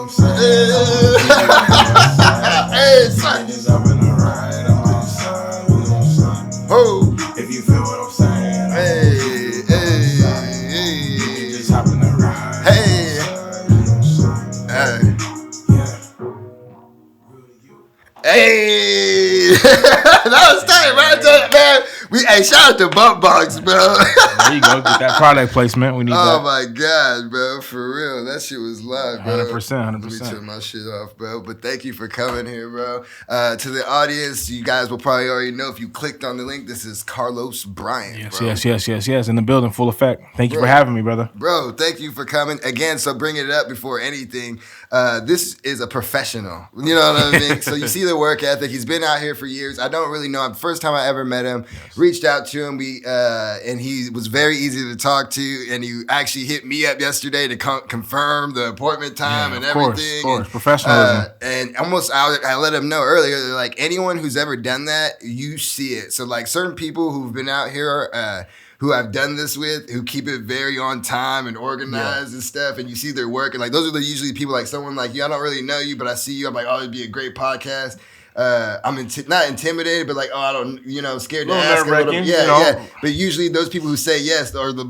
I'm saying? Hey, son. Just up in the ride on my side. We gon' shine. Oh. If you feel what I'm saying. Hey. Just hop in the ride. Hey. Hey, that was tight, man. Hey, shout out to Bump Box, bro. There you go. Get that product placement. We need that. Oh my god, bro, for real, that shit was live, bro. 100%. Let me turn my shit off, bro. But thank you for coming here, bro. To the audience, you guys will probably already know if you clicked on the link. This is Carlos Bryant. Yes. In the building, full effect. Thank you for having me, brother. Bro, thank you for coming again. So bringing it up before anything. This is a professional. You know what I mean? So you see the work ethic. He's been out here for years. I don't really know him. First time I ever met him, reached out to him. And he was very easy to talk to. And he actually hit me up yesterday to confirm the appointment time and everything. Of course, professionalism. And almost I let him know earlier, like anyone who's ever done that, you see it. So like certain people who've been out here, who I've done this with, who keep it very on time and organized and stuff, and you see their work, and like those are usually people like someone like you. I don't really know you, but I see you. I'm like, oh, it'd be a great podcast. I'm not intimidated, but like, oh, I don't, scared to ask. Yeah. But usually those people who say yes are the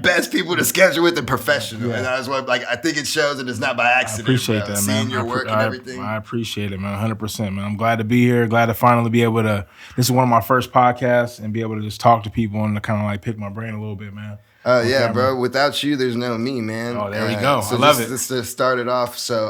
best people to schedule with and professional, and that's why I think it shows, and it's not by accident. I appreciate that, seeing man. your work and everything. I appreciate it, man. 100%, man. I'm glad to be here. Glad to finally be able to. This is one of my first podcasts, and be able to just talk to people and to kind of like pick my brain a little bit, man. Yeah, bro. Without you, there's no me, man. Oh, there we go. So I love it. Just to start it off, so.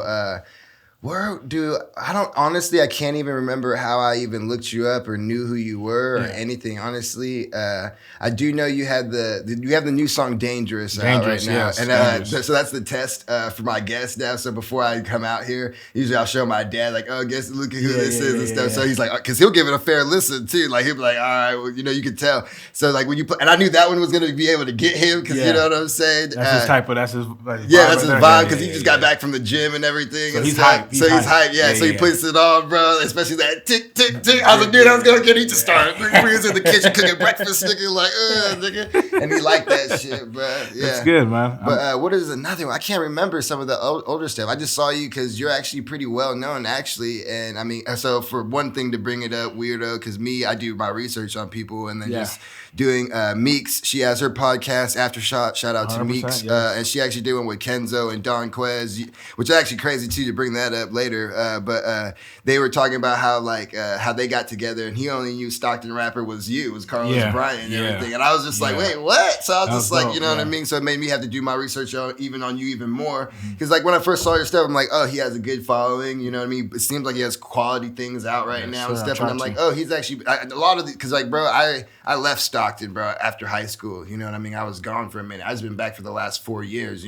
I can't even remember how I even looked you up or knew who you were or anything. Honestly, I do know you had the new song "Dangerous" out right now, yes, and so that's the test for my guests now. So before I come out here, usually I'll show my dad like, oh, guess look at who this is and stuff. Yeah. So he's like, because he'll give it a fair listen too. Like he'll be like, all right, well, you can tell. So like when you and I knew that one was gonna be able to get him because you know what I'm saying. That's his type of. That's his. That's his vibe because he just got back from the gym and everything. So he's hyped. So he's hyped, so he puts it on, bro, especially that tick, tick, tick. I was like, dude, I was going to get him to start. He was in the kitchen cooking breakfast, nigga, like, nigga. And he liked that shit, bro. Yeah. That's good, man. But what is another one? I can't remember some of the older stuff. I just saw you because you're actually pretty well known, actually. And I mean, so for one thing to bring it up, weirdo, because I do my research on people and then just doing Meeks. She has her podcast, Aftershock. Shout out to Meeks. And she actually did one with Kenzo and Don QUEZ, which is actually crazy, too, to bring that up later. But they were talking about how they got together, and he only knew Stockton rapper was Carlos Bryant and everything. And I was just like, wait, what? So I was just like, dope, you know what I mean? So it made me have to do my research on you even more. Because like when I first saw your stuff, I'm like, oh, he has a good following. You know what I mean? It seems like he has quality things out right now and stuff. And I'm like, oh, he's actually a lot of because like, bro, I left Stockton, bro, after high school. You know what I mean? I was gone for a minute. I've just been back for the last 4 years.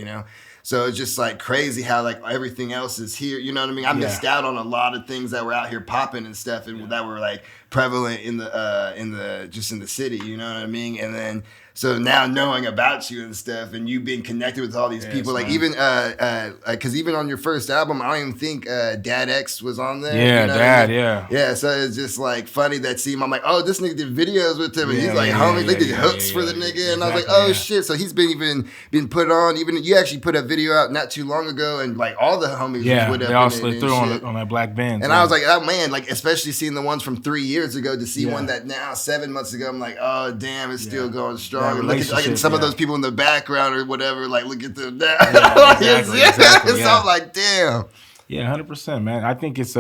So it's just like crazy how like everything else is here. You know what I mean? I missed out on a lot of things that were out here popping and stuff, and that were like prevalent in the city. You know what I mean? And then so now knowing about you and stuff, and you being connected with all these people, like even because even on your first album, I don't even think DaddeX was on there. Yeah, you know Dad, I mean? Yeah. So it's just like funny that I'm like, oh, this nigga did videos with him, and he's like, homie, they did hooks for the nigga, and I was like, oh shit. So he's been put on. Even you actually put a video out not too long ago, and like all the homies put up. They all slid through on that black band. And I was like, oh man, like especially seeing the ones from 3 years ago to see one that now 7 months ago, I'm like, oh damn, it's still going strong. And look at some of those people in the background or whatever, like look at them now. Exactly. So I'm like, damn. Yeah, 100%, man. I think it's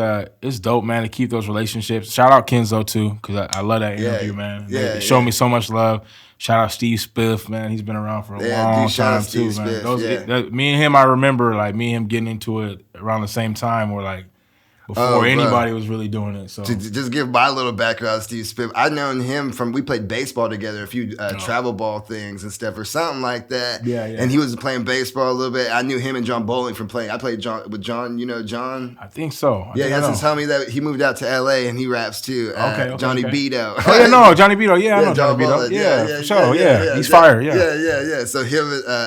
dope, man, to keep those relationships. Shout out Kenzo too, because I love that interview, man. They showed me so much love. Shout out Steve Spiff, man. He's been around for a long time too, man. Spiff, me and him, I remember like me and him getting into it around the same time, or like before anybody was really doing it. So to just give my little background, Steve Spiff, I've known him we played baseball together, a few travel ball things and stuff or something like that. Yeah. And he was playing baseball a little bit. I knew him and John Bowling from playing. I played with John. You know John? I think so. That's his homie that he moved out to LA and he raps too. Johnny Beto. Oh yeah, no, Johnny Beto. Yeah, I know Johnny Beto. Yeah, for sure. Yeah, he's fire. Yeah. So him,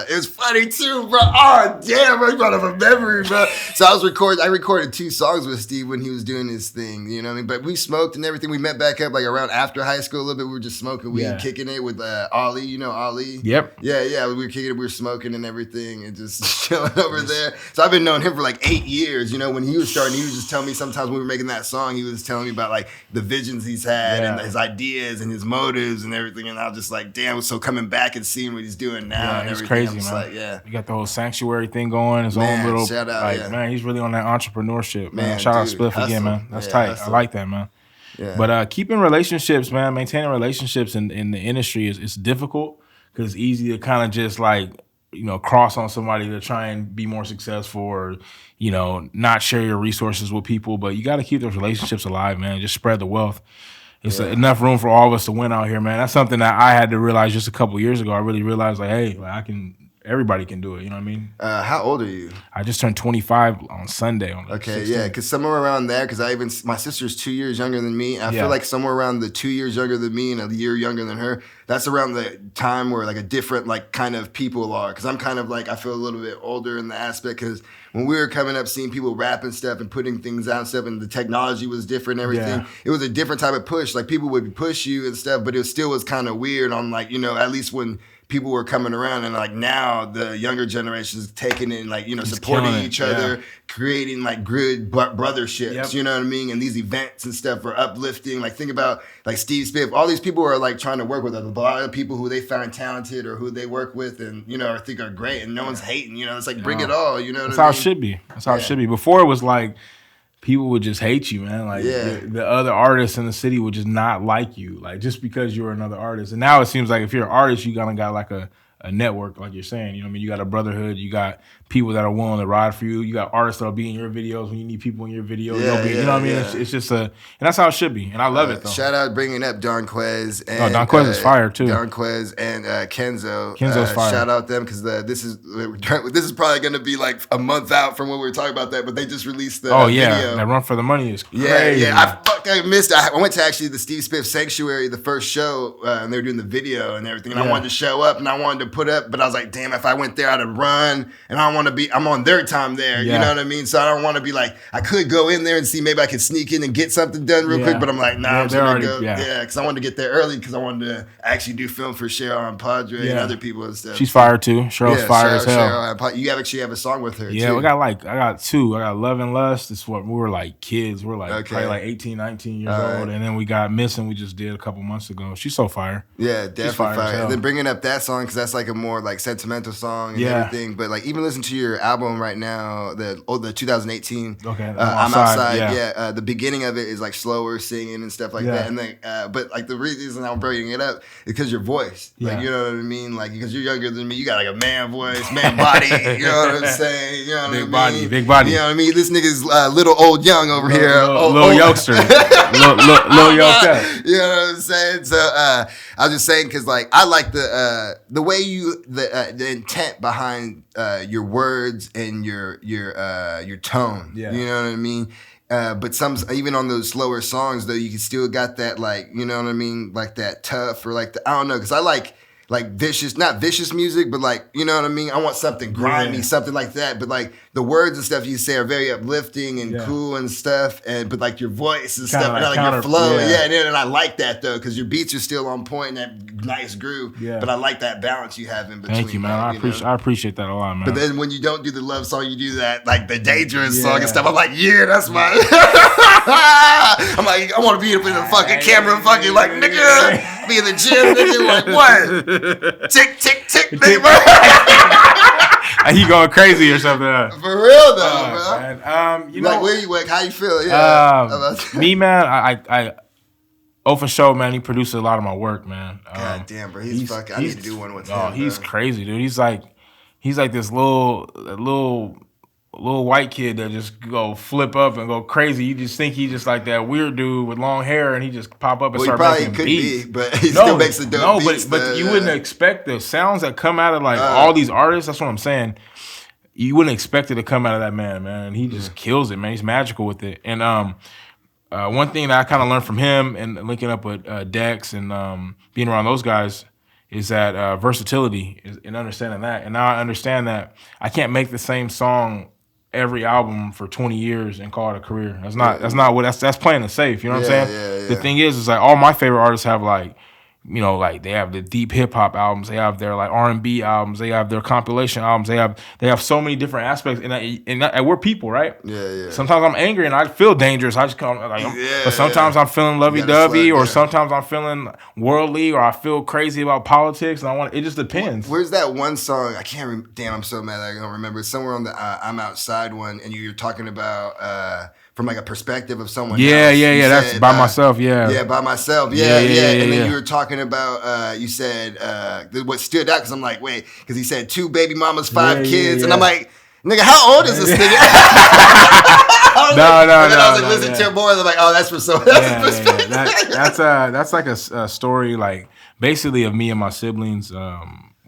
it was funny too, bro. Oh damn, I brought up a memory, bro. So I recorded 2 songs with Steve when he was doing his thing, you know what I mean? But we smoked and everything. We met back up like around after high school a little bit. We were just smoking weed, kicking it with Ollie. You know Ollie? Yep. Yeah. We were kicking it. We were smoking and everything and just chilling over there. So I've been knowing him for like 8 years. You know, when he was starting, he was just telling me sometimes when we were making that song, he was telling me about like the visions he's had and his ideas and his motives and everything. And I was just like, damn. So coming back and seeing what he's doing now and everything. Crazy, man. Like, yeah. You got the whole sanctuary thing going, his own little, shout out, man, he's really on that entrepreneurship, man. Shout out Spliff hustle. again, man. That's tight. Hustle. I like that, man. Yeah. But keeping relationships, man, maintaining relationships in the industry is difficult because it's easy to kind of just like, you know, cross on somebody to try and be more successful or, you know, not share your resources with people. But you got to keep those relationships alive, man. Just spread the wealth. It's enough room for all of us to win out here, man. That's something that I had to realize just a couple years ago. I really realized, like, hey, like, everybody can do it. You know what I mean? How old are you? I just turned 25 on Sunday. Okay, 16th. Yeah, because somewhere around there, because my sister's 2 years younger than me. I feel like somewhere around the 2 years younger than me and a year younger than her, that's around the time where like a different like kind of people are. Because I'm kind of like, I feel a little bit older in the aspect because when we were coming up, seeing people rapping stuff and putting things out and stuff, and the technology was different and everything, it was a different type of push. Like people would push you and stuff, but it still was kind of weird on like, you know, at least when people were coming around, and like now the younger generation is taking in, like, you know, supporting each other, creating like good brotherships, you know what I mean? And these events and stuff are uplifting. Like think about like Steve Smith, all these people are like trying to work with us. A lot of people who they find talented or who they work with and, you know, I think are great and no one's hating, you know, it's like bring it all, you know what I mean? That's how it should be. That's how it should be. Before it was like, people would just hate you, man. Like the other artists in the city would just not like you, like just because you're another artist. And now it seems like if you're an artist, you kind of got like a network, like you're saying. You know what I mean? You got a brotherhood. You got people that are willing to ride for you. You got artists that'll be in your videos when you need people in your videos. You know what I mean? It's just and that's how it should be. And I love it though. Shout out bringing up Don QUEZ. And, Don QUEZ is fire too. Don QUEZ and Kenzo. Kenzo's fire. Shout out them because this is probably going to be like a month out from when we were talking about that, but they just released the video. That Run for the Money is crazy. Yeah. I missed it. I went to actually the Steve Smith Sanctuary, the first show, and they were doing the video and everything. And I wanted to show up and I wanted to put up, but I was like, damn, if I went there, I'd have run, and I don't want to be. I'm on their time there. You know what I mean? So I don't want to be like, I could go in there and see maybe I could sneak in and get something done real quick, but I'm like, nah, I'm just gonna go. Yeah, because I wanted to get there early because I wanted to actually do film for SHERYL ANN PADRE and other people and stuff. She's fire too. SHERYL's fire as hell. You actually have a song with her. Yeah, too. I got two. I got Love and Lust. It's what we were like kids. We were like probably like 18, 19 years old. And then we got Missing. We just did a couple months ago. She's so fire. Yeah, definitely fire. And then bringing up that song because that's like a more like sentimental song and everything. But like even listen to your album right now, the 2018. Okay, I'm outside. The beginning of it is like slower singing and stuff like that. And then, but like the reason I'm bringing it up is because your voice. Like you know what I mean. Like because you're younger than me, you got like a man voice, man body. You know what I'm saying? You know what I mean? Big body. You know what I mean? This nigga's little old young over here. Little youngster. Little youngster. You know what I'm saying? So I was just saying because like I like the way the intent behind your words and your tone. Yeah. You know what I mean? But some even on those slower songs though, you can still got that like, you know what I mean, like that tough or like I don't know, because I like vicious, not vicious music, but like, you know what I mean? I want something grimy, something like that. But like the words and stuff you say are very uplifting and cool and stuff. But like your voice and stuff, and like your flow. And I like that though, because your beats are still on point and that nice groove. Yeah. But I like that balance you have in between. Thank you, man. I appreciate that a lot, man. But then when you don't do the love song, you do that, like the dangerous song and stuff. I'm like, that's my. I'm like, I want to be up in the fucking camera, fucking like, nigga, be in the gym, nigga, like, what? Tick, tick, tick. He going crazy or something. For real though, bro. Man. You know, like, where you at? How you feel? Yeah. Me, man. I for sure, man. He produces a lot of my work, man. God damn, bro. He's fucking. I need to do one with him. Oh, he's crazy, dude. He's like this little white kid that just go flip up and go crazy. You just think he just like that weird dude with long hair, and he just pop up and start making beats. But he still makes the dope beats. But you wouldn't expect the sounds that come out of like all these artists. That's what I'm saying. You wouldn't expect it to come out of that man. He just kills it, man. He's magical with it. And one thing that I kind of learned from him and linking up with Dex and being around those guys is that versatility and understanding that. And now I understand that I can't make the same song every album for 20 years and call it a career. That's playing it safe. You know what I'm saying? Yeah. The thing is like all my favorite artists have like, you know, like they have the deep hip hop albums, they have their like R&B albums, they have their compilation albums, they have so many different aspects, and we're people, right? Yeah. Sometimes I'm angry and I feel dangerous. I just come like, but sometimes I'm feeling lovey-dovey, or sometimes I'm feeling worldly, or I feel crazy about politics, and it just depends. Where's that one song? I can't. Damn, I'm so mad that I don't remember. It's somewhere on the I'm Outside one, and you're talking about. From like a perspective of someone else. Yeah. That's by myself. Yeah, by myself. Yeah. And then you were talking about. You said what stood out because I'm like, wait, because he said 2 baby mamas, 5 kids, and I'm like, nigga, how old is this nigga? I was like, listen to more. I'm like, oh, that's for so. That's like a story, like basically of me and my siblings.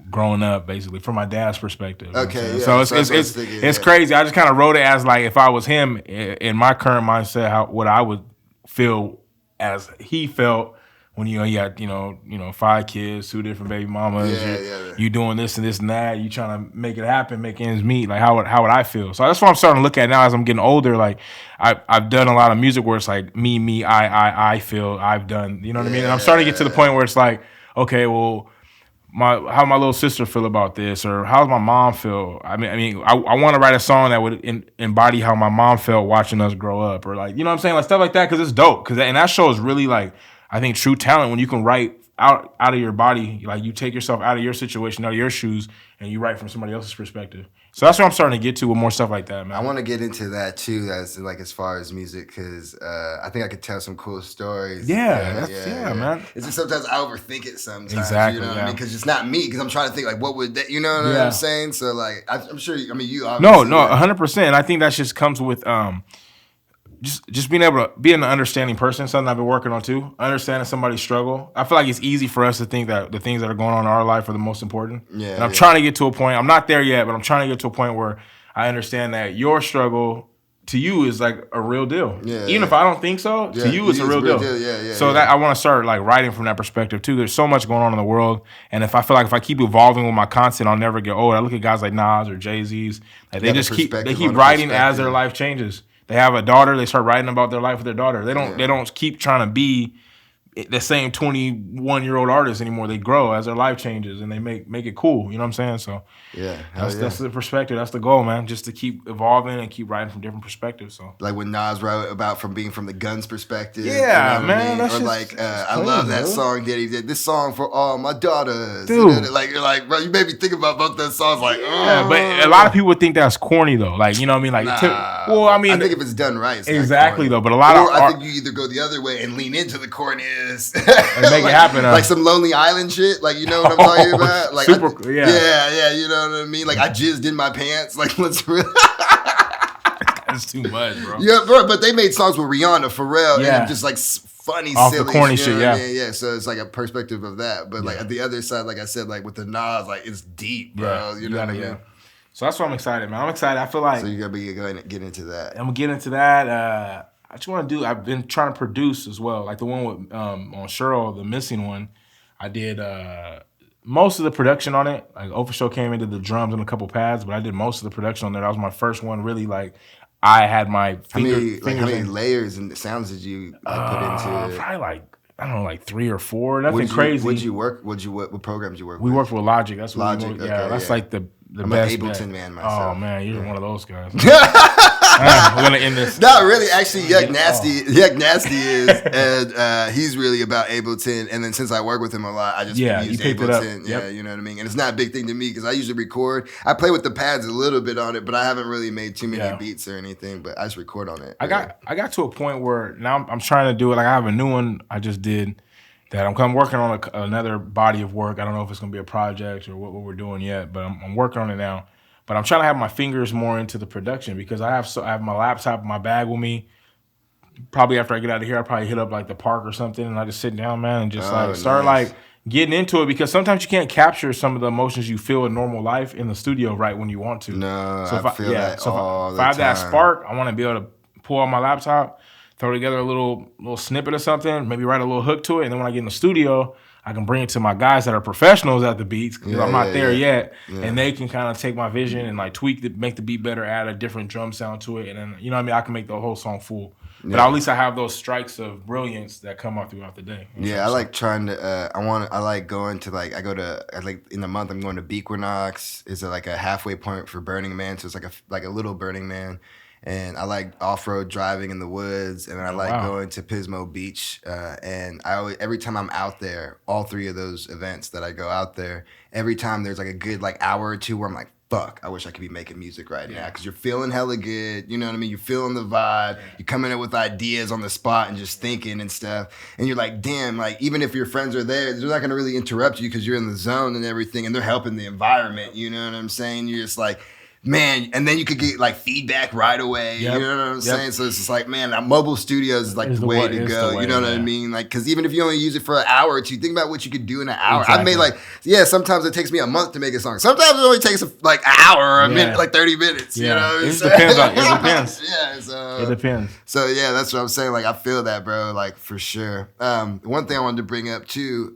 Growing up, basically, from my dad's perspective. Okay, so it's crazy. I just kind of wrote it as like if I was him in my current mindset, what I would feel as he felt when he had 5 kids, 2 different baby mamas. You doing this and this and that. You trying to make it happen, make ends meet. Like how would I feel? So that's what I'm starting to look at now as I'm getting older. Like I've done a lot of music where it's like me, I feel I've done. You know what I mean? And I'm starting to get to the point where it's like, okay, well. How my little sister feel about this, or how's my mom feel? I want to write a song that would embody how my mom felt watching us grow up, or like, you know what I'm saying, like stuff like that, because it's dope. And that show is really like, I think, true talent when you can write out of your body, like you take yourself out of your situation, out of your shoes, and you write from somebody else's perspective. So that's what I'm starting to get to with more stuff like that, man. I want to get into that too, as far as music, because I think I could tell some cool stories. Yeah, man. It's just sometimes I overthink it sometimes. Exactly, you know what I mean? Because it's not me. Because I'm trying to think like, what would that? You know what I'm saying? So like, I'm sure. I mean, you obviously. No, 100%. I think that just comes with just being able to be an understanding person. Something I've been working on too. Understanding somebody's struggle. I feel like it's easy for us to think that the things that are going on in our life are the most important. Yeah. And I'm trying to get to a point. I'm not there yet, but I'm trying to get to a point where I understand that your struggle to you is like a real deal. Yeah. Even if I don't think so, to you it's a real deal. So that I want to start like writing from that perspective too. There's so much going on in the world, and if I feel like if I keep evolving with my content, I'll never get old. I look at guys like Nas or Jay-Z's, like they keep writing as their life changes. They have a daughter, they start writing about their life with their daughter. They don't keep trying to be the same 21-year-old artist anymore. They grow as their life changes, and they make it cool. You know what I'm saying? So that's the perspective. That's the goal, man. Just to keep evolving and keep writing from different perspectives. So like when Nas wrote about from being from the guns perspective. Yeah, you know man. Or like I love that song that he did. This song for all my daughters. Dude. Like you're like, bro, you made me think about both those songs. Like, but a lot of people would think that's corny though. Like, you know what I mean? Like, I think if it's done right, it's exactly though. But I think you either go the other way and lean into the corny. And make it happen. Like some Lonely Island shit. Like, you know what I'm talking about? Like, super, yeah, you know what I mean? Like, I jizzed in my pants. Like, let's really. That's too much, bro. Yeah, bro, but they made songs with Rihanna, Pharrell, and just like funny, off silly, the corny shit, yeah. So it's like a perspective of that. But like at the other side, like I said, like with the Nas, like it's deep, bro. You know what I mean? So that's why I'm excited, man. I'm excited. I feel like. So you're going to get into that. I'm going to get into that. I just want to I've been trying to produce as well. Like the one with on SHERYL, the missing one, I did most of the production on it. Like Official came into the drums and a couple pads, but I did most of the production on there. That was my first one, really. Like I had my how many layers and sounds did you put into it? Probably like 3 or 4. Nothing crazy. What programs you work with? We worked with Logic. That's what Logic. That's like the I'm best. I'm an Ableton man myself. Oh man, you're one of those guys. I'm gonna end this. Not really. Actually, Yuck Nasty is, and he's really about Ableton. And then since I work with him a lot, I just use Ableton. Yeah, you know what I mean. And it's not a big thing to me because I usually record. I play with the pads a little bit on it, but I haven't really made too many beats or anything. But I just record on it. I got to a point where now I'm trying to do it. Like I have a new one I just did that I'm working on another body of work. I don't know if it's gonna be a project or what we're doing yet, but I'm working on it now. But I'm trying to have my fingers more into the production because I have my laptop in my bag with me. Probably after I get out of here, I'll probably hit up like the park or something and I just sit down, man, and just start like getting into it because sometimes you can't capture some of the emotions you feel in normal life in the studio right when you want to. No, so if I feel that all the time. If I have that spark, I want to be able to pull out my laptop, throw together a little snippet or something, maybe write a little hook to it, and then when I get in the studio, I can bring it to my guys that are professionals at the beats because I'm not there yet, and they can kind of take my vision and like tweak it, make the beat better, add a different drum sound to it, and then you know what I mean. I can make the whole song full, but at least I have those strikes of brilliance that come out throughout the day. Yeah, I like trying to. I like going to like in the month I'm going to Equinox. It's like a halfway point for Burning Man, so it's like a little Burning Man. And I like off-road driving in the woods, and I like going to Pismo Beach. And every time I'm out there, all 3 of those events that I go out there, every time there's like a good like hour or 2 where I'm like, fuck, I wish I could be making music right now, because you're feeling hella good, you know what I mean? You're feeling the vibe, you're coming in with ideas on the spot and just thinking and stuff, and you're like, damn, like even if your friends are there, they're not gonna really interrupt you because you're in the zone and everything, and they're helping the environment, you know what I'm saying? You're just like, man, and then you could get like feedback right away. You know what I'm saying? So it's just like, man, mobile studios is like the way to go. You know what I mean? Like, because even if you only use it for an hour or 2, think about what you could do in an hour. I've made like, sometimes it takes me a month to make a song. Sometimes it only takes like an hour or a minute, like 30 minutes. You know, it depends. It depends. It depends. So yeah, that's what I'm saying. Like, I feel that, bro. Like for sure. One thing I wanted to bring up too.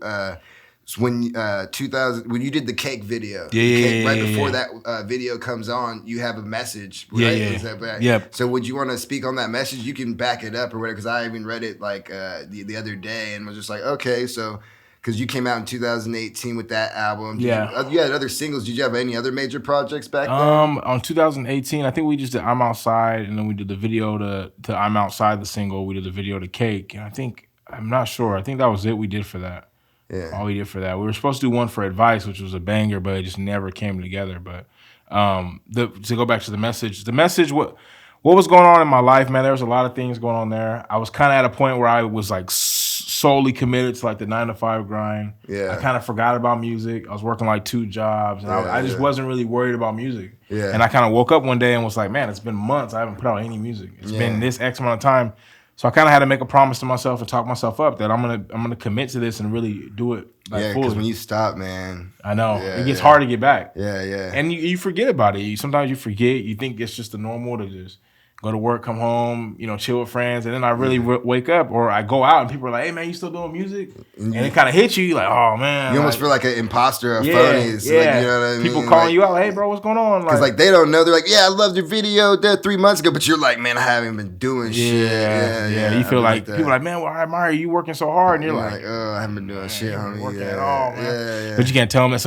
When when you did the cake video, right before that video comes on, you have a message, right? So would you want to speak on that message? You can back it up or whatever, because I even read it like the other day and was just like, okay, so because you came out in 2018 with that album. You had other singles. Did you have any other major projects back then? On 2018, I think we just did I'm Outside, and then we did the video to I'm Outside, the single. We did the video to Cake, and I'm not sure. I think that was it we did for that. Yeah. All we did for that. We were supposed to do one for Advice, which was a banger, but it just never came together. But to go back to the message, what was going on in my life, man, there was a lot of things going on there. I was kind of at a point where I was like solely committed to like the 9-to-5 grind. Yeah. I kind of forgot about music. I was working like 2 jobs, and I just wasn't really worried about music. Yeah. And I kind of woke up one day and was like, man, it's been months. I haven't put out any music. It's been this X amount of time. So I kind of had to make a promise to myself and talk myself up that I'm gonna commit to this and really do it. Like, because when you stop, man, I know it gets hard to get back. Yeah. And you forget about it. Sometimes you forget. You think it's just the normal to just go to work, come home, chill with friends, and then I really wake up, or I go out and people are like, "Hey man, you still doing music?" And it kind of hits you. You're like, "Oh man!" You almost feel like an imposter, a phony. Like, you know what I mean? People calling you out, "Hey bro, what's going on?" Because like they don't know. They're like, "Yeah, I loved your video there 3 months ago," but you're like, "Man, I haven't been doing shit." Yeah. You feel like people are like, "Man, well, I admire you working so hard," and you're like, "Oh, I haven't been doing shit, homie." Working at all, man. Yeah. But you can't tell them that.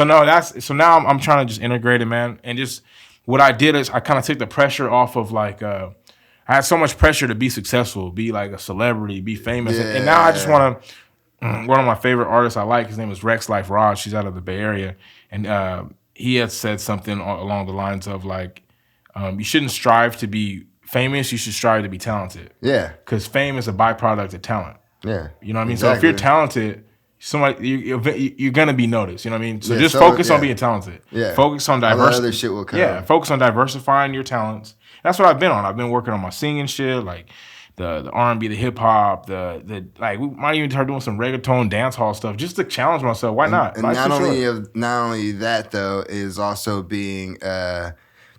So now I'm trying to just integrate it, man, and just what I did is I kind of took the pressure off of like. I had so much pressure to be successful, be like a celebrity, be famous. And now I just want to, one of my favorite artists I like, his name is Rex Life Rod. She's out of the Bay Area. And he had said something along the lines of like, you shouldn't strive to be famous, you should strive to be talented. Yeah. Because fame is a byproduct of talent. Yeah. You know what I mean? Exactly. So if you're talented, you're going to be noticed. You know what I mean? So just focus on being talented. Yeah. Focus on diversity. Other shit will come. Yeah. Focus on diversifying your talents. That's what I've been on. I've been working on my singing shit, like the R&B, the hip hop, the like. We might even start doing some reggaeton, dance hall stuff just to challenge myself. Why not? And not only that though is also being.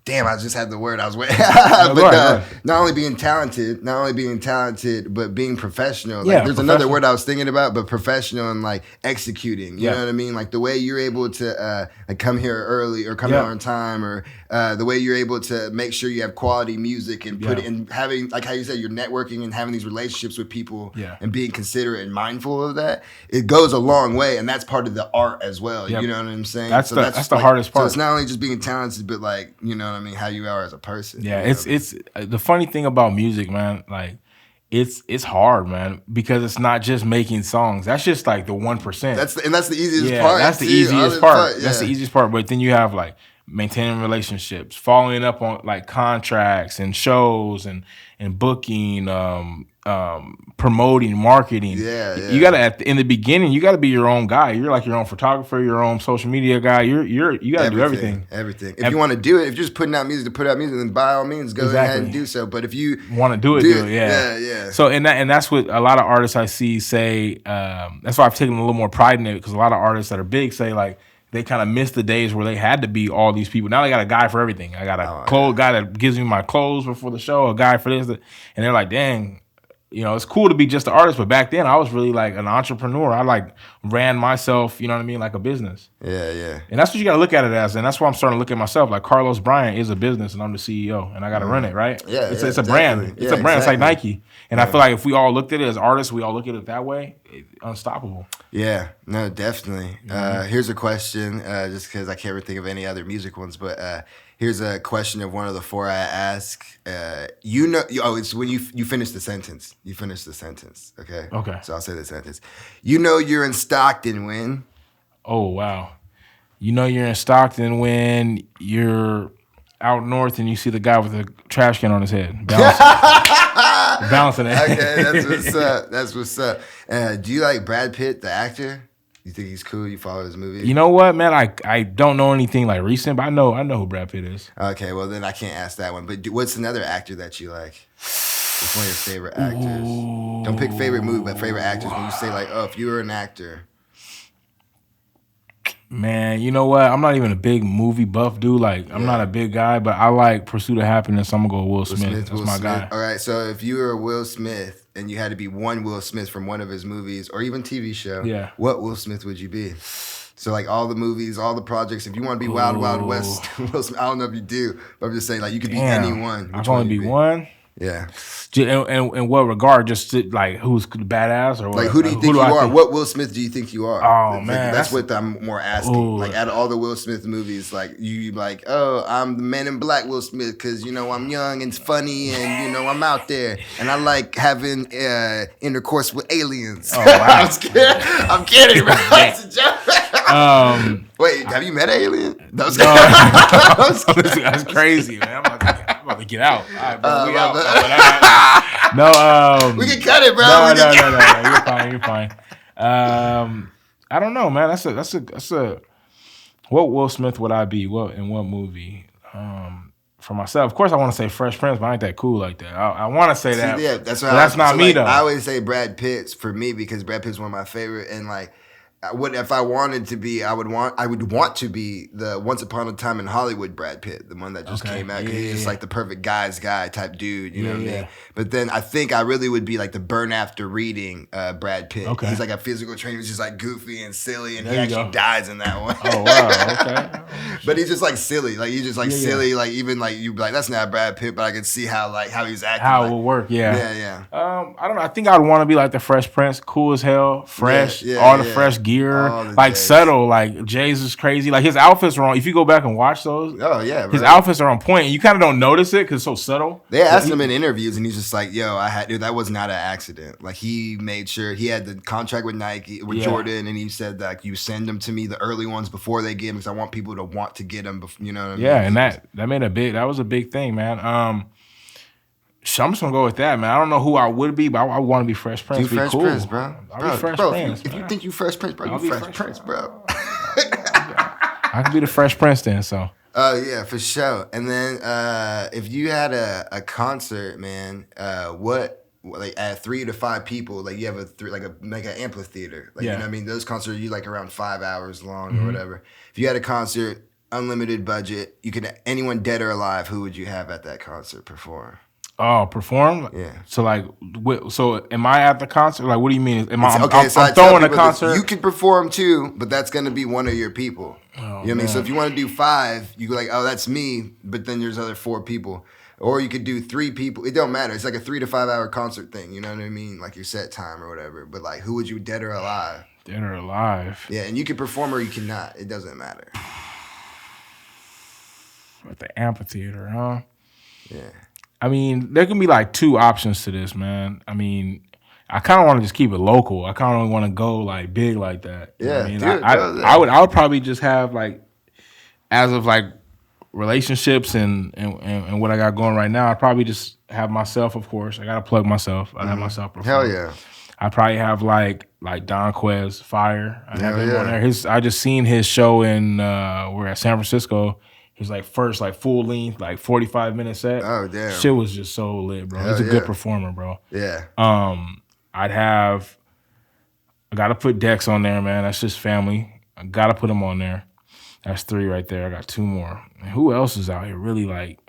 Damn, I just had the word I was waiting. Not only being talented, but being professional. Like, there's another word I was thinking about, but professional and like executing. You know what I mean? Like the way you're able to like come here early or come here on time, or the way you're able to make sure you have quality music and put it in, having like how you said, you're networking and having these relationships with people and being considerate and mindful of that. It goes a long way, and that's part of the art as well. You know what I'm saying? That's the hardest part. So it's not only just being talented, but like I mean, how you are as a person. Yeah, it's the funny thing about music, man. Like, it's hard, man, because it's not just making songs. That's just like the 1%. That's the easiest part. That's the easiest part. That's the easiest part. But then you have like maintaining relationships, following up on like contracts and shows and booking, promoting, marketing. You gotta in the beginning, you gotta be your own guy. You're like your own photographer, your own social media guy. You gotta do everything. If you want to do it, if you're just putting out music to put out music, then by all means go ahead and do so. But if you want to do it. Yeah. So and that's what a lot of artists I see say. That's why I've taken a little more pride in it, because a lot of artists that are big say like, they kind of missed the days where they had to be all these people. Now they got a guy for everything. I got a guy that gives me my clothes before the show, a guy for this, and they're like, dang, you know, it's cool to be just an artist, but back then I was really like an entrepreneur. I like ran myself, you know what I mean, like a business. Yeah, yeah. And that's what you got to look at it as, and that's why I'm starting to look at myself like Carlos Bryant is a business, and I'm the CEO, and I got to run it, right? Yeah, it's a brand. It's a brand. It's like Nike, and I feel like if we all looked at it as artists, we all look at it that way, unstoppable. Yeah, no, definitely. Here's a question, just because I can't really think of any other music ones, but here's a question of one of the 4 I ask. It's when you finish the sentence. You finish the sentence, okay? Okay. So I'll say the sentence. You know you're in Stockton when? Oh, wow. You know you're in Stockton when you're out north and you see the guy with the trash can on his head. Bouncing it. Okay, that's what's up. That's what's up. Do you like Brad Pitt, the actor? You think he's cool? You follow his movies? You know what, man? I don't know anything like recent, but I know who Brad Pitt is. Okay, well then I can't ask that one. But what's another actor that you like? What's one of your favorite actors? Ooh. Don't pick favorite movie, but favorite actors. When you say like, oh, if you were an actor. Man, you know what? I'm not even a big movie buff dude. Like, I'm not a big guy, but I like Pursuit of Happiness. I'm gonna go Will Smith. That's my guy. All right, so if you were Will Smith and you had to be one Will Smith from one of his movies or even TV show, what Will Smith would you be? So like all the movies, all the projects. If you want to be Wild Wild West, Will Smith, I don't know if you do, but I'm just saying like you could be anyone. I can only be one. Yeah. In what regard? Just like who's badass or what? Like who do you think you are? What Will Smith do you think you are? Oh man, that's what I'm more asking. Ooh. Like out of all the Will Smith movies, like you like, oh, I'm the Man in Black Will Smith because you know I'm young and funny and you know I'm out there and I like having intercourse with aliens. Oh wow. I'm kidding, bro. It's a joke. Wait, have you met an alien? That's crazy, man. I'm about to get out. All right, bro. We can cut it, bro. No. You're fine. I don't know, man. That's a. What Will Smith would I be? In what movie? For myself, of course, I want to say Fresh Prince, but I ain't that cool like that. I want to say that. Yeah, that's not me though. I always say Brad Pitt's for me because Brad Pitt's one of my favorite, and like. If I wanted to be, I would want to be the Once Upon a Time in Hollywood Brad Pitt, the one that just came out. Because he's just like the perfect guy's guy type dude, you know what I mean? But then I think I really would be like the Burn After Reading Brad Pitt. Okay. He's like a physical trainer who's just like goofy and silly, and he actually dies in that one. Oh wow, okay. But he's just like silly, like he's just like silly, like even like you'd be like that's not Brad Pitt, but I could see how he's acting. How it would work, yeah. I don't know. I think I'd want to be like the Fresh Prince, cool as hell, fresh, all the fresh gear. Like subtle, like Jay's is crazy. Like his outfits are on. If you go back and watch those, his outfits are on point. And you kind of don't notice it because it's so subtle. They asked him in interviews, and he's just like, "Yo, that was not an accident. Like he made sure he had the contract with Nike, with Jordan, and he said that you send them to me the early ones before they get them because I want people to want to get them. You know what I mean? Yeah, and that was a big thing, man. So I'm just gonna go with that, man. I don't know who I would be, but I want to be Fresh Prince. Fresh Prince, bro. I'll be Fresh Prince. If you think you Fresh Prince, bro, you Fresh Prince, bro. I could be the Fresh Prince then. So. Yeah, for sure. And then if you had a concert, man, what like at 3 to 5 people, like you have like an amphitheater, like you know what I mean? Those concerts you like around 5 hours long or whatever. If you had a concert, unlimited budget, you could anyone dead or alive, who would you have at that concert perform? Oh, perform? Yeah. So like, so am I at the concert? Like, what do you mean? I'm so throwing a concert. You can perform too, but that's gonna be one of your people. Oh, you know what I mean? So if you want to do 5, you go like, oh, that's me, but then there's other 4 people. Or you could do 3 people. It don't matter. It's like a 3 to 5 hour concert thing. You know what I mean? Like your set time or whatever. But like, who would you dead or alive? Dead or alive. Yeah, and you can perform or you cannot. It doesn't matter. At the amphitheater, huh? Yeah. I mean, there can be like 2 options to this, man. I mean, I kind of want to just keep it local. I kind of want to go like big like that. Yeah, I mean, I would probably just have like, as of like relationships and what I got going right now, I'd probably just have myself. Of course, I gotta plug myself. I'd have myself perform. Hell yeah. I'd probably have like Don QUEZ, Fire. I'd have him on there. I just seen his show in we're at San Francisco. His like first like full length like 45-minute set. Oh damn! Shit was just so lit, bro. He's a good performer, bro. Yeah. I gotta put Dex on there, man. That's just family. I gotta put him on there. That's 3 right there. I got 2 more. And who else is out here really like?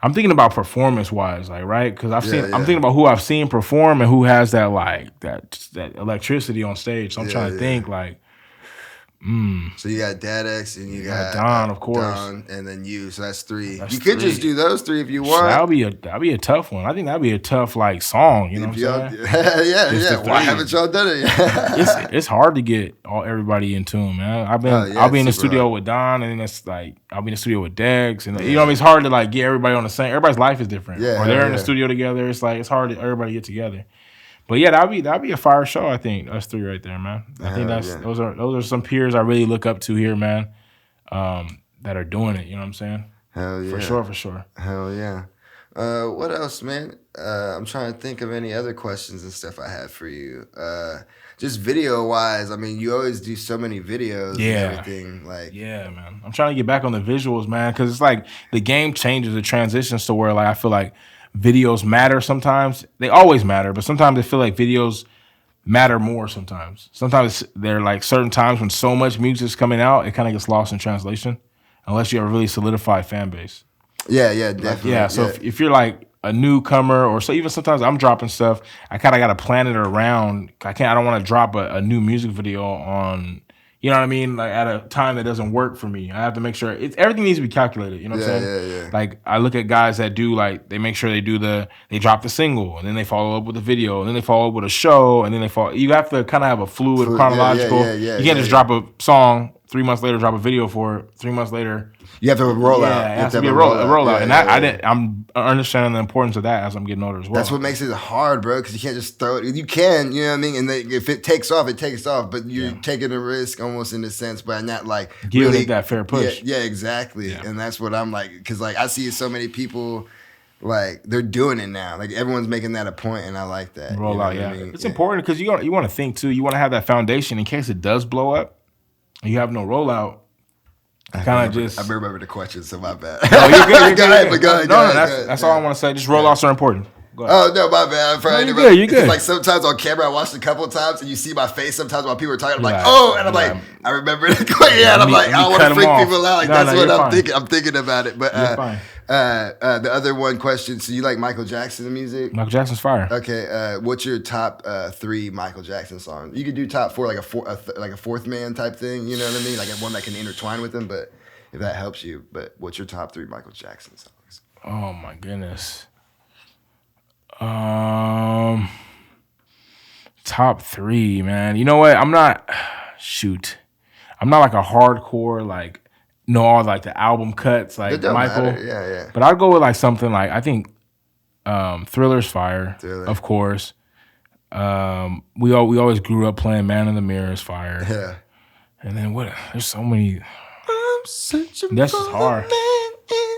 I'm thinking about performance wise, like right, because I'm thinking about who I've seen perform and who has that like that electricity on stage. So I'm trying to think like. So you got DadDeX and you got Don, of course, Don, and then you. So that's 3. You could just do those 3 if you want. That'd be a tough one. I think that'd be a tough like song. You know what I'm saying? yeah. Why haven't y'all done it yet? It's hard to get everybody in tune, man. I'll be in the studio with Don, and then it's like I'll be in the studio with Dex, and you know it's hard to like get everybody on the same. Everybody's life is different. Or they're in the studio together. It's like it's hard to everybody get together. But yeah, that'd be a fire show. I think us 3 right there, man. I think those are some peers I really look up to here, man. That are doing it. You know what I'm saying? Hell yeah, for sure. Hell yeah. What else, man? I'm trying to think of any other questions and stuff I had for you. Just video wise, I mean, you always do so many videos and everything. Like, yeah, man. I'm trying to get back on the visuals, man, because it's like the game changes, it transitions to where like I feel like videos matter sometimes. They always matter, but sometimes I feel like videos matter more sometimes. Sometimes there are like certain times when so much music is coming out, it kind of gets lost in translation unless you have a really solidified fan base. Yeah, definitely. So if you're like a newcomer or so even sometimes I'm dropping stuff, I kind of got to plan it around. I don't want to drop a new music video on, you know what I mean? Like at a time that doesn't work for me. I have to make sure everything needs to be calculated. You know what I'm saying? Yeah. Like I look at guys that do like, they make sure they drop the single and then they follow up with a video and then they follow up with a show and then you have to kind of have a fluid chronological. You can't just drop a song, 3 months later, drop a video for it, 3 months later. You have to roll out. Yeah, it has to be a rollout. I'm understanding the importance of that as I'm getting older as well. That's what makes it hard, bro, because you can't just throw it. You can, you know what I mean? And if it takes off, it takes off. But you're taking a risk almost in a sense by not like giving it that fair push. Yeah, exactly. Yeah. And that's what I'm like, because like I see so many people like they're doing it now. Like everyone's making that a point, and I like that. Roll out, I mean? It's important because you want to think too. You want to have that foundation in case it does blow up. And you have no rollout. I remember the question, so my bad. No, you're good. Go ahead. That's all I want to say. Just roll-offs are important. Oh, no, my bad. I'm probably you're good. Like sometimes on camera, I watched a couple of times and you see my face sometimes while people are talking. I'm like, oh, and I'm like, I remember it. And I'm like, I don't want to freak people out. Like, that's what I'm thinking. I'm thinking about it. But the other one question, so you like Michael Jackson music? Michael Jackson's fire. Okay, what's your top 3 Michael Jackson songs? You could do top 4, like a fourth man type thing, you know what I mean? Like one that can intertwine with them, but if that helps you. But what's your top 3 Michael Jackson songs? Oh, my goodness. Top 3, man. You know what? I'm not like a hardcore, like, know all like the album cuts, like Michael. Matter. Yeah. But I'd go with like something like, I think Thriller's fire, of course. We always grew up playing Man in the Mirror is fire. Yeah. And then there's so many. I'm searching That's just hard.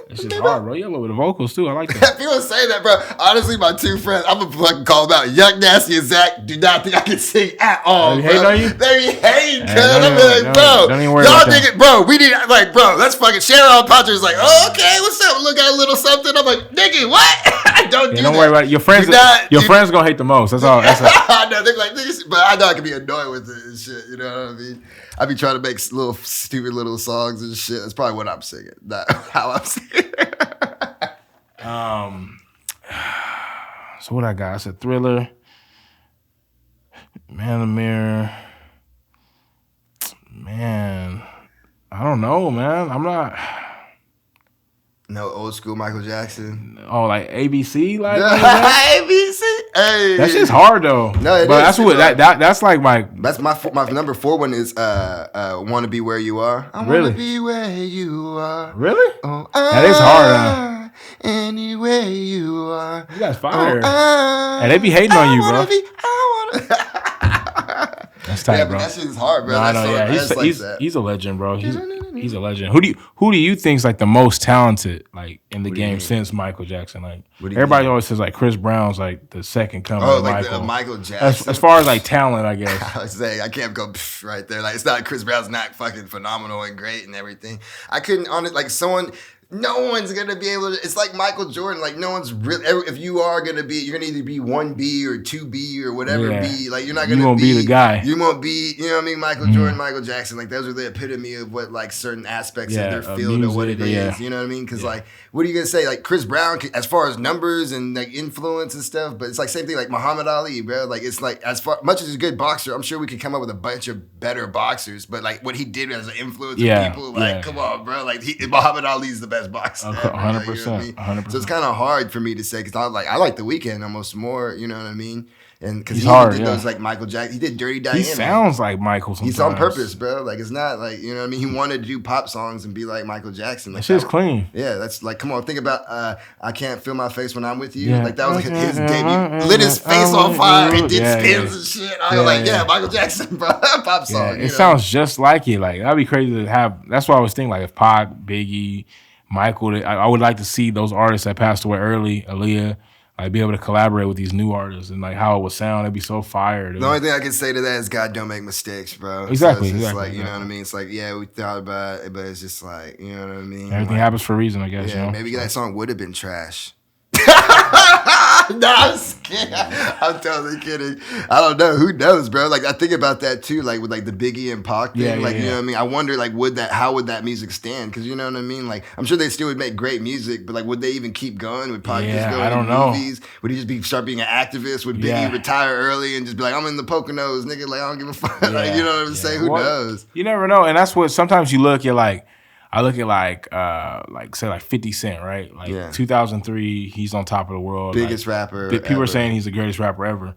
It's just hard, bro. You have a little bit of vocals too. I like that. People say that, bro. Honestly, my 2 friends, I'm gonna fucking call them out. Young Nasty and Zach do not think I can sing at all. They hate on you? They hate, cuz. I'm like, bro, don't even worry y'all about think it, bro. We need, like, bro, that's fucking SHERYL ANN PADRE is like, oh, okay, what's up? Look at a little something. I'm like, nigga, what? Don't worry about it. Your friends gonna hate the most. That's all. I know, they're like, niggas, but I know I can be annoyed with it and shit. You know what I mean? I be trying to make little stupid little songs and shit. That's probably what I'm singing, not how I'm singing. So what I got? I said Thriller, Man in the Mirror. Man, I don't know, man. I'm not. No old school Michael Jackson. Oh, like ABC, like ABC. Hey, that shit's hard though. No, but that's what that's like my. That's my number 4 one is "Wanna Be Where You Are." I really? wanna be where you are. Really? Oh, that is hard. Anywhere you are. You guys fire. And they be hating on you, bro. That's tight, bro. But that shit is hard, bro. No, I know. Yeah, he's a legend, bro. He's a legend. Who do you think's like the most talented like in the game since Michael Jackson? Like everybody always says like Chris Brown's like the second coming. Oh, of like Michael. Michael Jackson. As far as like talent, I guess. I would say I can't go right there. Like it's not Chris Brown's not fucking phenomenal and great and everything. I couldn't on it like someone. No one's gonna be able to. It's like Michael Jordan. Like no one's really. If you are gonna be, you're gonna either be 1B or 2B or whatever B. Like you're not gonna. You won't be the guy. You won't be. You know what I mean? Michael Jordan, Michael Jackson. Like those are the epitome of what like certain aspects of their field music, or what it is. You know what I mean? Because like what are you gonna say? Like Chris Brown, as far as numbers and like influence and stuff, but it's like same thing like Muhammad Ali, bro. Like it's like as much as he's a good boxer, I'm sure we could come up with a bunch of better boxers, but like what he did as an influence of people, like come on, bro. Like Muhammad Ali's the best boxer. 100%. 100%. So it's kind of hard for me to say because I like The Weeknd almost more. You know what I mean? And because he did those like Michael Jackson, he did Dirty Diana. He sounds like Michael sometimes. He's on purpose, bro. Like it's not like, you know what I mean? He wanted to do pop songs and be like Michael Jackson. Like, that shit's clean. Yeah, that's like, come on, think about I Can't Feel My Face When I'm With You. Yeah. Like that was like his debut. Lit his face on fire and did spins and shit. I was like, Michael Jackson, bro. Pop song. It sounds just like it. Like that'd be crazy to have. That's why I was thinking like if Pac, Biggie, Michael, I would like to see those artists that passed away early, Aaliyah, like be able to collaborate with these new artists and like how it would sound. It'd be so fire. Dude. The only thing I can say to that is God don't make mistakes, bro. Exactly. So it's just exactly. like, you know what I mean? It's like, yeah, we thought about it, but it's just like, you know what I mean? Everything happens for a reason, I guess. Yeah, you know? maybe that song would have been trash. No, I'm scared. I'm totally kidding. I don't know. Who knows, bro? Like I think about that too, like with like the Biggie and Pac thing. You know what I mean? I wonder like how would that music stand? Because you know what I mean? Like I'm sure they still would make great music, but like would they even keep going? Would Pac just go into movies? Would he just start being an activist? Would Biggie retire early and just be like, I'm in the Poconos, nigga, like I don't give a fuck. Like, you know what I'm saying? Who knows? You never know. And that's what sometimes you look at like I look at like say like 50 Cent, right? Like 2003, he's on top of the world. Biggest rapper People are saying he's the greatest rapper ever.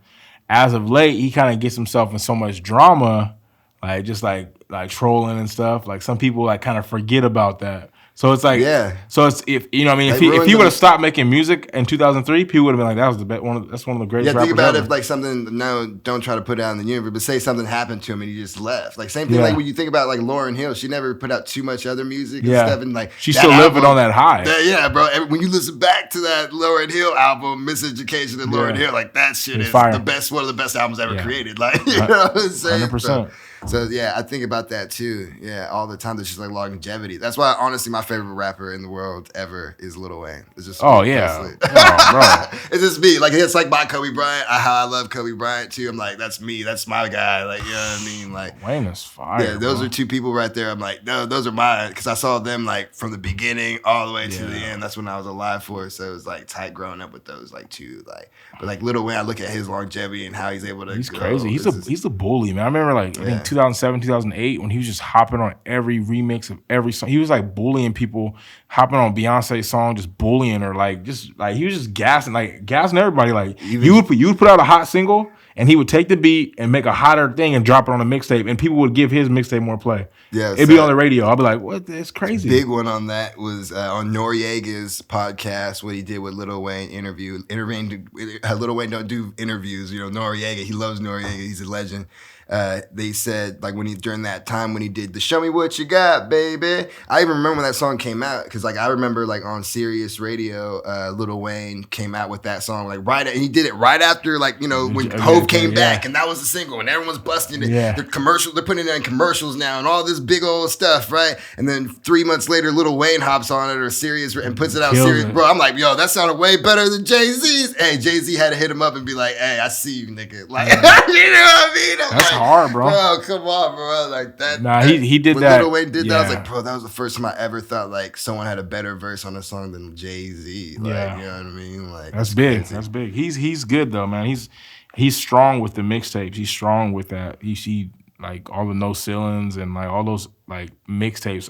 As of late, he kind of gets himself in so much drama, like just like trolling and stuff. Like some people like kind of forget about that. So it's like, so it's if you know what I mean, if he would have stopped making music in 2003, people would have been like, that was the best that's one of the greatest rappers. Yeah, think about ever. If like something don't try to put it out in the universe, but say something happened to him and he just left. Like same thing like when you think about like Lauryn Hill, she never put out too much other music and stuff, and like she's still living on that high. Bro. When you listen back to that Lauryn Hill album, Miseducation and Lauryn Hill, like that shit is fire. the best, one of the best albums ever created. Like you know what I'm saying? 100%. So yeah, I think about that too. Yeah, all the time. There's just like longevity. That's why honestly, my favorite rapper in the world ever is Lil Wayne. It's just bro. It's just me. Like it's like my Kobe Bryant. How I love Kobe Bryant too. I'm like, that's me. That's my guy. Like you know what I mean? Like Wayne is fire. Yeah, those are two people right there. I'm like, no, those are mine because I saw them like from the beginning all the way to the end. That's when I was alive for it. So it was like tight growing up with those like two. Like, but like Lil Wayne, I look at his longevity and how he's able to. He's grow. crazy. He's a bully, man. I remember like I think 2007, 2008 when he was just hopping on every remix of every song. He was like bullying people, hopping on Beyonce's song, just bullying her, like he was just gassing everybody. Like you would put out a hot single and he would take the beat and make a hotter thing and drop it on a mixtape, and people would give his mixtape more play. Yeah, it'd be on the radio. I'd be like, "What? That's crazy." Big one on that was on Noriega's podcast. What he did with Lil Wayne intervened. Lil Wayne don't do interviews. You know, Noriega. He loves Noriega. He's a legend. They said like during that time when he did the "Show Me What You Got, Baby." I even remember when that song came out because like I remember like on Sirius Radio, Lil Wayne came out with that song like and he did it right after like when Hove came back and that was the single and everyone's busting it. Yeah. The commercial, they're putting it in commercials now and all this big old stuff, right? And then 3 months later, Lil Wayne hops on it or Sirius and puts it out Sirius. Bro, I'm like, yo, that sounded way better than Jay-Z's. Hey, Jay-Z had to hit him up and be like, hey, I see you, nigga. Like, you know what I mean? That's hard, bro. Bro, come on, bro. Like that. Nah, he did that. When Lil Wayne did that, I was like, bro, that was the first time I ever thought like someone had a better verse on a song than Jay-Z. Like, you know what I mean? Like that's big. Crazy. That's big. He's good though, man. He's strong with the mixtapes. He's strong with that. He like all the No Ceilings and like all those like mixtapes.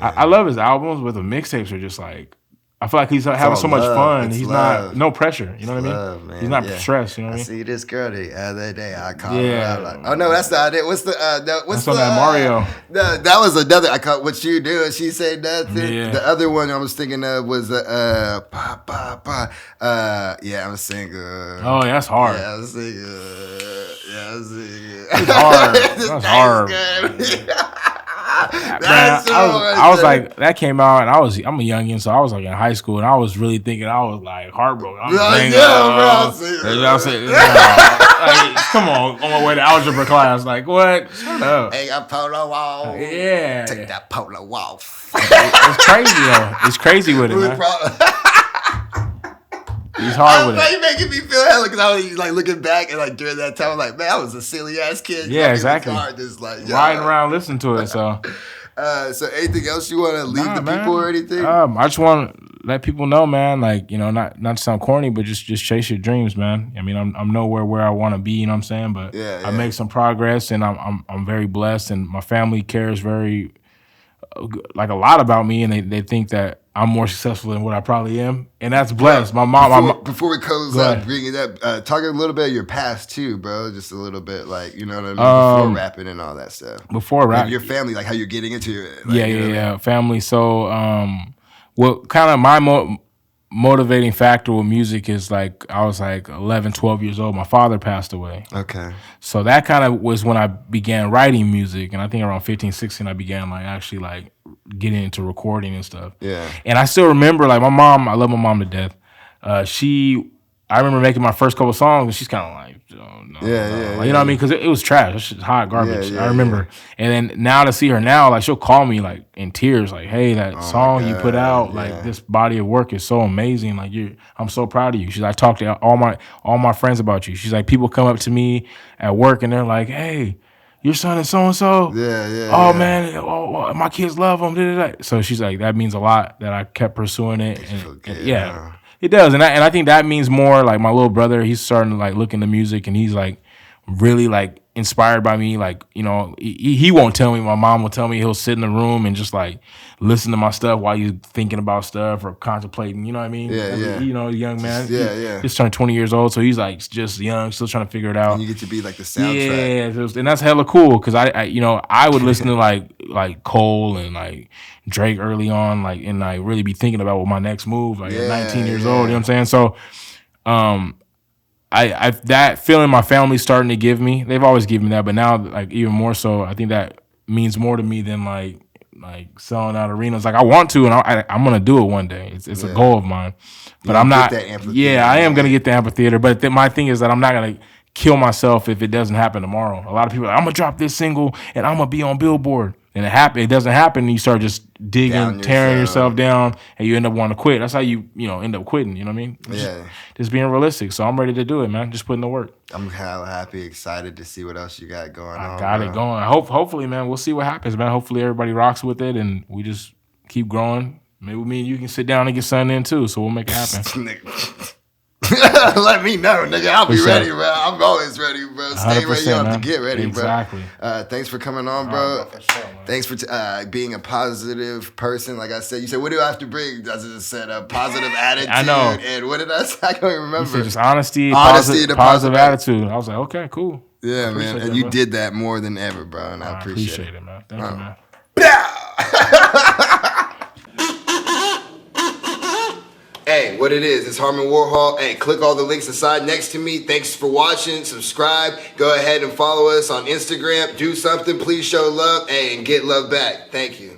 I love his albums, but the mixtapes are just like I feel like he's having so much fun. He's not no pressure. You know what I mean? Man. He's not stressed. You know what I mean? I see this girl the other day. I called her out like, oh no, that's not it. What's the what's that's on that Mario? That was another. I caught what you do. And she said nothing. Yeah. The other one I was thinking of was yeah, I'm single. Oh, yeah, that's hard. Yeah, I'm single. Yeah, I'm single. It's hard. That's hard. I was like, that came out, and I'm a youngin', so I was like in high school, and I was really thinking I was like heartbroken. I'm like, come on my way to algebra class, like what? Shut up. Hey, I'm polo wall. Yeah, take that polo wall. It's crazy though. It's crazy with it, man. He's hard with it. You making me feel hella because I was like looking back and like during that time, I'm like, man, I was a silly ass kid. Yeah, exactly. Just like riding around listening to it. So, so anything else you want to leave the people or anything? I just want let people know, man. Like, you know, not to sound corny, but just chase your dreams, man. I mean, I'm nowhere where I want to be, you know what I'm saying? But I make some progress, and I'm very blessed, and my family cares very like a lot about me, and they think that I'm more successful than what I probably am, and that's blessed. My mom. Before we close out, bring it up, talk a little bit of your past too, bro. Just a little bit, like, you know what I mean, before rapping and all that stuff. Before rap, your family, like how you're getting into it. Like, family. So, what kind of my motivating factor with music is, like, I was like 11, 12 years old. My father passed away. Okay. So that kind of was when I began writing music, and I think around 15, 16, I began like actually like getting into recording and stuff. Yeah. And I still remember, like, my mom, I love my mom to death. I remember making my first couple songs, and she's kind of like, oh, no, like, you know what I mean? Because it was trash. It's just hot garbage. I remember. And then now to see her now, like, she'll call me like in tears, like, hey, that song you put out, like, this body of work is so amazing. Like, I'm so proud of you. She's like, I talked to all my friends about you. She's like, people come up to me at work and they're like, hey, your son is so-and-so. Man, my kids love him. So she's like, that means a lot that I kept pursuing it. And it does. And I think that means more. Like, my little brother, he's starting to like look into music, and he's like really like inspired by me. Like, you know, he won't tell me. My mom will tell me. He'll sit in the room and just like listen to my stuff while you're thinking about stuff or contemplating. You know what I mean? You know, young man. Just turned 20 years old, so he's like just young, still trying to figure it out. And you get to be like the soundtrack. Yeah, and that's hella cool, because I would listen to like Cole and like Drake early on, like, and like really be thinking about what my next move, like at 19 years old. You know what I'm saying? So, I that feeling my family's starting to give me. They've always given me that, but now, like, even more so, I think that means more to me than like selling out arenas. Like, I want to, and I'm gonna do it one day. It's a goal of mine. But I'm not. I am gonna get the amphitheater. But my thing is that I'm not gonna kill myself if it doesn't happen tomorrow. A lot of people are like, I'm gonna drop this single and I'm gonna be on Billboard. And it doesn't happen, and you start just digging, tearing yourself down, and you end up wanting to quit. That's how you end up quitting, you know what I mean? Just being realistic. So I'm ready to do it, man. Just putting the work. I'm hella happy, excited to see what else you got going on. I got it going. Hopefully, man, we'll see what happens, man. Hopefully everybody rocks with it, and we just keep growing. Maybe me and you can sit down and get something in too, so we'll make it happen. Let me know, nigga. I'll be ready, bro. I'm always ready, bro. Stay ready. You don't have to get ready, exactly. Bro. Thanks for coming on, bro. For sure, thanks for being a positive person. Like I said, you said, what do I have to bring? I just said a positive attitude. I know. And what did I say? I can't even remember. You said just honesty, positive attitude. I was like, okay, cool. Yeah, man. And you did that more than ever, bro. And I appreciate it, man. Thank you, man. Hey, what it is, it's Harmon Warhol. Hey, click all the links inside next to me. Thanks for watching. Subscribe. Go ahead and follow us on Instagram. Do something. Please show love. Hey, and get love back. Thank you.